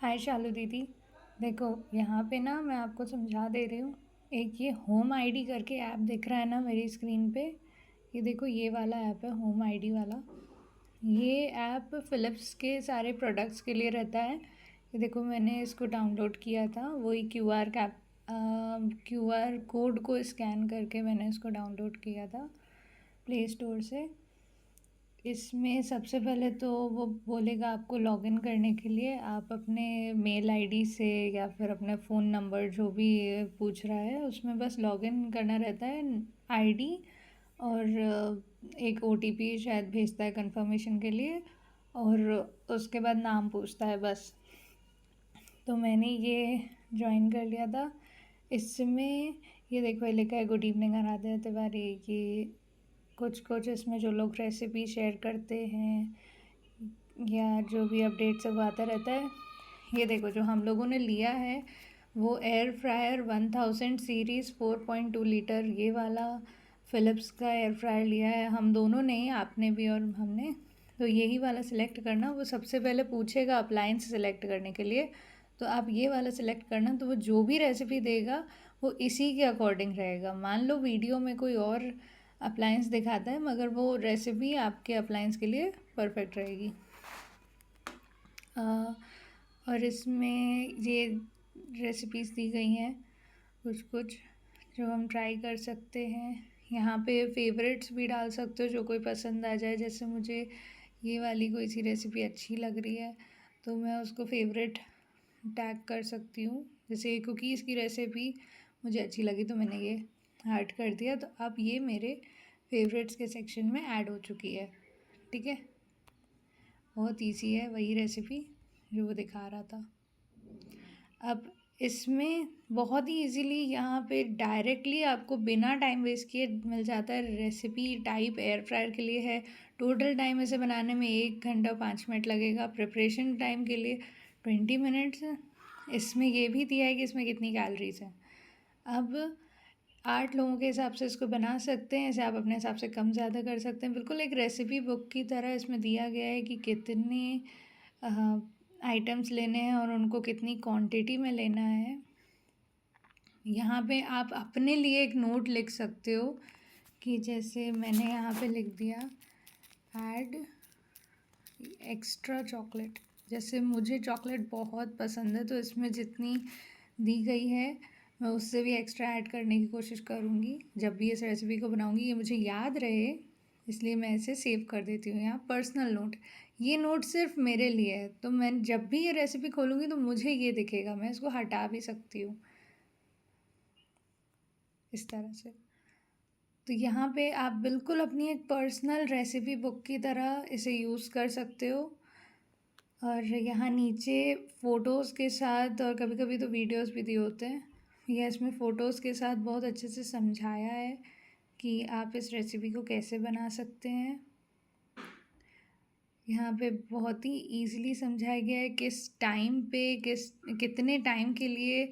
हाय शालू दीदी। देखो, यहाँ पे ना मैं आपको समझा दे रही हूँ। एक ये होम आईडी करके ऐप दिख रहा है ना मेरी स्क्रीन पे। ये देखो, ये वाला ऐप है होम आईडी वाला। ये ऐप फ़िलिप्स के सारे प्रोडक्ट्स के लिए रहता है। ये देखो, मैंने इसको डाउनलोड किया था, वही क्यूआर कोड को स्कैन करके मैंने इसको डाउनलोड किया था प्ले स्टोर से। इसमें सबसे पहले तो वो बोलेगा आपको लॉगिन करने के लिए, आप अपने मेल आईडी से या फिर अपने फ़ोन नंबर जो भी पूछ रहा है उसमें बस लॉगिन करना रहता है, आईडी और एक ओटीपी शायद भेजता है कंफर्मेशन के लिए, और उसके बाद नाम पूछता है बस। तो मैंने ये ज्वाइन कर लिया था। इसमें ये देखो, ये लिखा है गुड इवनिंग आराध्या तिवारी। ये कुछ कुछ इसमें जो लोग रेसिपी शेयर करते हैं या जो भी अपडेट सब आता रहता है। ये देखो, जो हम लोगों ने लिया है वो एयर फ्रायर 1000 सीरीज़ 4.2 लीटर, ये वाला फ़िलिप्स का एयर फ्रायर लिया है हम दोनों ने, आपने भी और हमने। तो यही वाला सिलेक्ट करना। वो सबसे पहले पूछेगा अप्लायंस सेलेक्ट करने के लिए, तो आप ये वाला सिलेक्ट करना। तो वो जो भी रेसिपी देगा वो इसी के अकॉर्डिंग रहेगा। मान लो वीडियो में कोई और अप्लायंस दिखाता है मगर वो रेसिपी आपके अप्लायंस के लिए परफेक्ट रहेगी। और इसमें ये रेसिपीज़ दी गई हैं कुछ कुछ जो हम ट्राई कर सकते हैं। यहाँ पे फेवरेट्स भी डाल सकते हो जो कोई पसंद आ जाए। जैसे मुझे ये वाली कोई सी रेसिपी अच्छी लग रही है तो मैं उसको फेवरेट टैग कर सकती हूँ। जैसे कुकीज़ की रेसिपी मुझे अच्छी लगी तो मैंने ये ऐड कर दिया, तो अब ये मेरे फेवरेट्स के सेक्शन में ऐड हो चुकी है। ठीक है, बहुत ईजी है, वही रेसिपी जो वो दिखा रहा था। अब इसमें बहुत ही इजीली यहाँ पे डायरेक्टली आपको बिना टाइम वेस्ट किए मिल जाता है। रेसिपी टाइप एयर फ्रायर के लिए है। टोटल टाइम इसे बनाने में 1 घंटा 5 मिनट लगेगा। प्रिपरेशन टाइम के लिए 20 मिनट्स। इसमें ये भी दिया है कि इसमें कितनी कैलोरीज हैं। अब 8 लोगों के हिसाब से इसको बना सकते हैं। इसे आप अपने हिसाब से कम ज़्यादा कर सकते हैं। बिल्कुल एक रेसिपी बुक की तरह इसमें दिया गया है कि कितने आइटम्स लेने हैं और उनको कितनी क्वांटिटी में लेना है। यहाँ पे आप अपने लिए एक नोट लिख सकते हो कि जैसे मैंने यहाँ पे लिख दिया ऐड एक्स्ट्रा चॉकलेट। जैसे मुझे चॉकलेट बहुत पसंद है तो इसमें जितनी दी गई है मैं उससे भी एक्स्ट्रा ऐड करने की कोशिश करूँगी जब भी इस रेसिपी को बनाऊँगी। ये मुझे याद रहे इसलिए मैं इसे सेव कर देती हूँ यहाँ पर्सनल नोट। ये नोट सिर्फ मेरे लिए है, तो मैं जब भी ये रेसिपी खोलूँगी तो मुझे ये दिखेगा, मैं इसको हटा भी सकती हूँ इस तरह से। तो यहाँ पे आप बिल्कुल अपनी एक पर्सनल रेसिपी बुक की तरह इसे यूज़ कर सकते हो। और यहाँ नीचे फ़ोटोज़ के साथ और कभी कभी तो वीडियोस भी दिए होते हैं। यह इसमें फ़ोटोज़ के साथ बहुत अच्छे से समझाया है कि आप इस रेसिपी को कैसे बना सकते हैं। यहाँ पे बहुत ही ईज़िली समझाया गया है किस टाइम पे कितने टाइम के लिए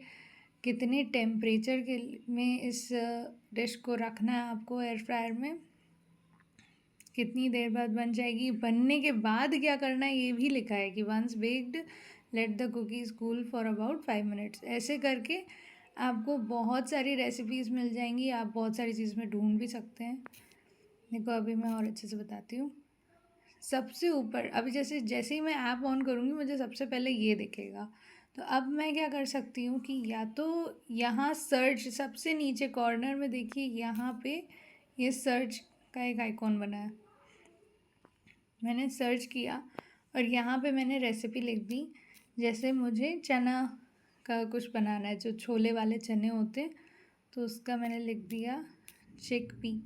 कितने टेम्परेचर के में इस डिश को रखना है आपको एयर फ्रायर में, कितनी देर बाद बन जाएगी। बनने के बाद क्या करना है ये भी लिखा है कि once baked let the cookies cool for about 5 minutes. ऐसे करके आपको बहुत सारी रेसिपीज़ मिल जाएंगी। आप बहुत सारी चीज़ में ढूंढ भी सकते हैं। देखो, अभी मैं और अच्छे से बताती हूँ। सबसे ऊपर अभी जैसे जैसे ही मैं ऐप ऑन करूँगी मुझे सबसे पहले ये दिखेगा। तो अब मैं क्या कर सकती हूँ कि या तो यहाँ सर्च सबसे नीचे कॉर्नर में देखिए, यहाँ पे ये सर्च का एक आइकॉन बना है। मैंने सर्च किया और यहाँ पे मैंने रेसिपी लिख दी। जैसे मुझे चना का कुछ बनाना है, जो छोले वाले चने होते हैं, तो उसका मैंने लिख दिया चिकपी।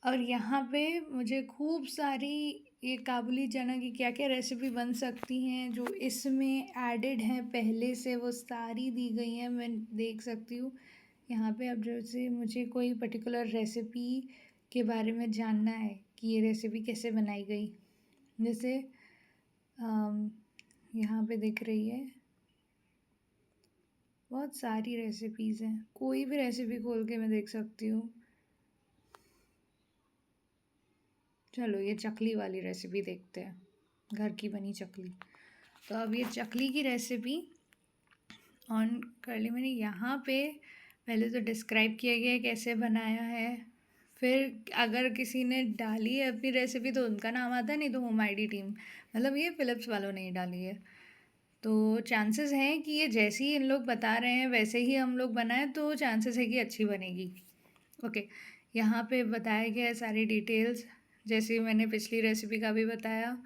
और यहाँ पे मुझे खूब सारी ये काबुली चना की क्या क्या रेसिपी बन सकती हैं जो इसमें एडेड हैं पहले से, वो सारी दी गई हैं, मैं देख सकती हूँ यहाँ पे। अब जैसे मुझे कोई पर्टिकुलर रेसिपी के बारे में जानना है कि ये रेसिपी कैसे बनाई गई, जैसे यहाँ पे दिख रही है बहुत सारी रेसिपीज़ हैं। कोई भी रेसिपी खोल के मैं देख सकती हूँ। चलो ये चकली वाली रेसिपी देखते हैं, घर की बनी चकली। तो अब ये चकली की रेसिपी ऑन कर ली मैंने। यहाँ पे पहले तो डिस्क्राइब किया गया है कैसे बनाया है, फिर अगर किसी ने डाली है अपनी रेसिपी तो उनका नाम आता है, नहीं तो होम आईडी टीम, मतलब ये फ़िलिप्स वालों ने ही डाली है। तो चांसेस हैं कि ये जैसे ही इन लोग बता रहे हैं वैसे ही हम लोग बनाएं तो चांसेस है कि अच्छी बनेगी। ओके, यहाँ पे बताया गया है सारी डिटेल्स, जैसे मैंने पिछली रेसिपी का भी बताया।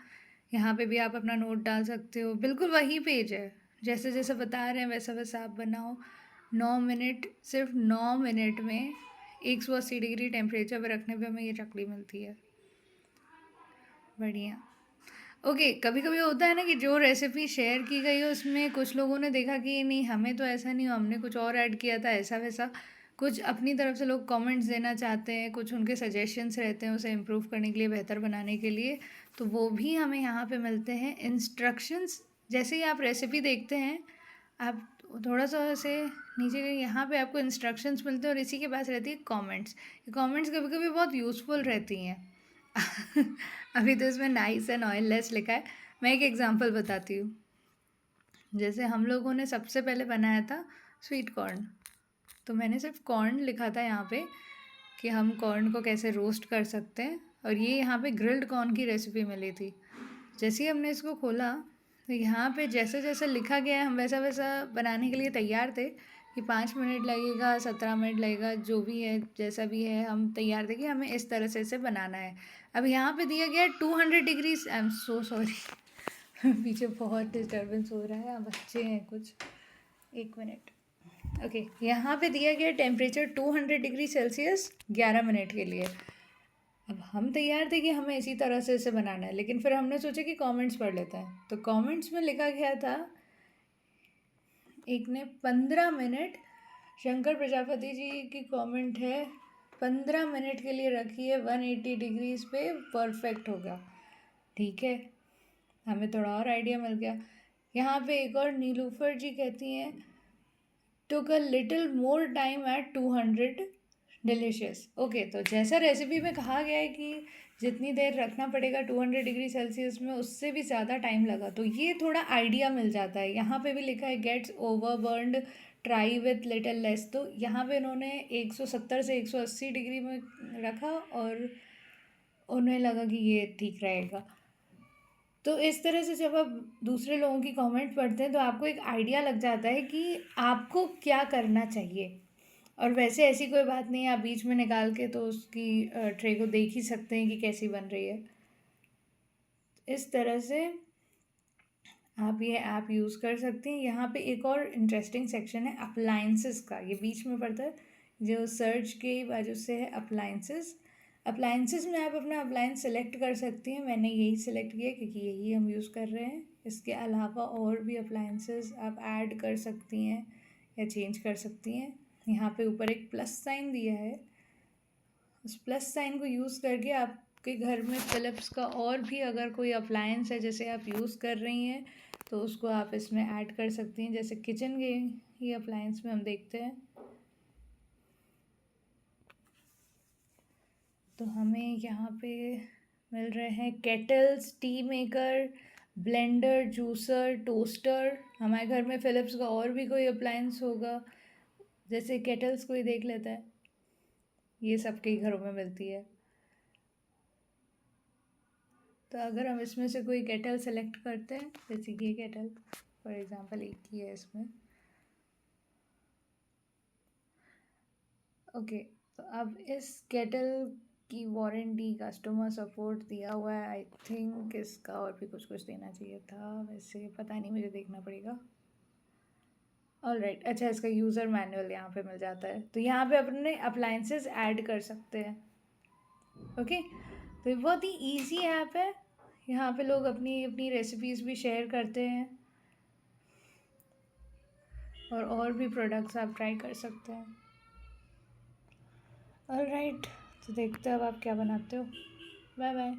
यहाँ पे भी आप अपना नोट डाल सकते हो, बिल्कुल वही पेज है, जैसे जैसे बता रहे हैं वैसा वैसा आप बनाओ। 9 मिनट, सिर्फ 9 मिनट में 180 डिग्री टेम्परेचर पर रखने पे हमें ये चकली मिलती है। बढ़िया। ओके, कभी कभी होता है ना कि जो रेसिपी शेयर की गई है उसमें कुछ लोगों ने देखा कि नहीं हमें तो ऐसा नहीं, हमने कुछ और ऐड किया था, ऐसा वैसा कुछ अपनी तरफ से लोग कमेंट्स देना चाहते हैं, कुछ उनके सजेशंस रहते हैं उसे इम्प्रूव करने के लिए, बेहतर बनाने के लिए, तो वो भी हमें यहाँ पे मिलते हैं इंस्ट्रक्शंस। जैसे ही आप रेसिपी देखते हैं, आप थोड़ा सा ऐसे नीचे गए, यहाँ पे आपको इंस्ट्रक्शंस मिलते हैं और इसी के पास रहती है कमेंट्स। कमेंट्स कभी कभी बहुत यूज़फुल रहती हैं। अभी तो इसमें नाइस एंड ऑयललेस लिखा है। मैं एक एग्जांपल बताती हूँ। जैसे हम लोगों ने सबसे पहले बनाया था स्वीट कॉर्न, तो मैंने सिर्फ कॉर्न लिखा था यहाँ पे कि हम कॉर्न को कैसे रोस्ट कर सकते हैं, और ये यहाँ पे ग्रिल्ड कॉर्न की रेसिपी मिली थी। जैसे ही हमने इसको खोला तो यहाँ पे जैसे जैसे लिखा गया है हम वैसा वैसा बनाने के लिए तैयार थे कि 5 मिनट लगेगा, 17 मिनट लगेगा, जो भी है जैसा भी है हम तैयार थे कि हमें इस तरह से इसे बनाना है। अब यहाँ पे दिया गया है 200 degree. I am so sorry, पीछे बहुत डिस्टर्बेंस हो रहा है, बच्चे हैं कुछ, 1 मिनट। ओके, यहाँ पे दिया गया टेम्परेचर 200 डिग्री सेल्सियस 11 मिनट के लिए। अब हम तैयार थे कि हमें इसी तरह से इसे बनाना है, लेकिन फिर हमने सोचा कि कमेंट्स पढ़ लेते हैं, तो कमेंट्स में लिखा गया था, एक ने 15 मिनट, शंकर प्रजापति जी की कमेंट है, 15 मिनट के लिए रखिए 180 डिग्रीज पे, परफेक्ट होगा। ठीक है, हमें थोड़ा और आइडिया मिल गया। यहाँ पे एक और नीलूफर जी कहती हैं, took a little more time at 200 delicious. Okay, तो जैसा रेसिपी में कहा गया है कि जितनी देर रखना पड़ेगा 200 डिग्री सेल्सियस में, उससे भी ज़्यादा टाइम लगा, तो ये थोड़ा आइडिया मिल जाता है। यहाँ पे भी लिखा है gets overburned, try with little less, तो यहाँ पे इन्होंने 170 से 180 डिग्री में रखा और उन्हें लगा कि ये ठीक रहेगा। तो इस तरह से जब आप दूसरे लोगों की कमेंट पढ़ते हैं तो आपको एक आइडिया लग जाता है कि आपको क्या करना चाहिए। और वैसे ऐसी कोई बात नहीं है, आप बीच में निकाल के तो उसकी ट्रे को देख ही सकते हैं कि कैसी बन रही है। इस तरह से आप ये ऐप यूज़ कर सकते हैं। यहाँ पे एक और इंटरेस्टिंग सेक्शन है अप्लायंसेस का, ये बीच में पड़ता है, जो सर्च के बाजू से है अप्लायंसेस। अप्लायंसेस में आप अपना अप्लायंस सेलेक्ट कर सकती हैं, मैंने यही सेलेक्ट किया क्योंकि यही हम यूज़ कर रहे हैं। इसके अलावा और भी अप्लायंसेस आप ऐड कर सकती हैं या चेंज कर सकती हैं। यहाँ पे ऊपर एक प्लस साइन दिया है, उस प्लस साइन को यूज़ करके आपके घर में फ़िलिप्स का और भी अगर कोई अप्लायंस है जैसे आप यूज़ कर रही हैं तो उसको आप इसमें ऐड कर सकती हैं। जैसे किचन के ही अप्लायंस में हम देखते हैं, तो हमें यहाँ पे मिल रहे हैं kettles, T maker, blender, juicer, toaster. हमारे घर में फ़िलिप्स का और भी कोई अप्लायंस होगा, जैसे केटल्स कोई देख लेता है, ये सबके घरों में मिलती है। तो अगर हम इसमें से कोई केटल सेलेक्ट करते हैं, जैसे कि ये केटल फॉर एग्जांपल एक ही है इसमें, ओके, तो अब इस केटल की वारंटी, कस्टमर सपोर्ट दिया हुआ है। आई थिंक इसका और भी कुछ कुछ देना चाहिए था, वैसे पता नहीं, मुझे देखना पड़ेगा। ऑलराइट, अच्छा, इसका यूज़र मैनुअल यहाँ पे मिल जाता है, तो यहाँ पे अपने अप्लायंसेस ऐड कर सकते हैं। ओके, तो ये बहुत ही ईजी ऐप है, यहाँ पे लोग अपनी अपनी रेसिपीज़ भी शेयर करते हैं और भी प्रोडक्ट्स आप ट्राई कर सकते हैं। ऑलराइट, तो देखते हैं अब आप क्या बनाते हो। Bye bye.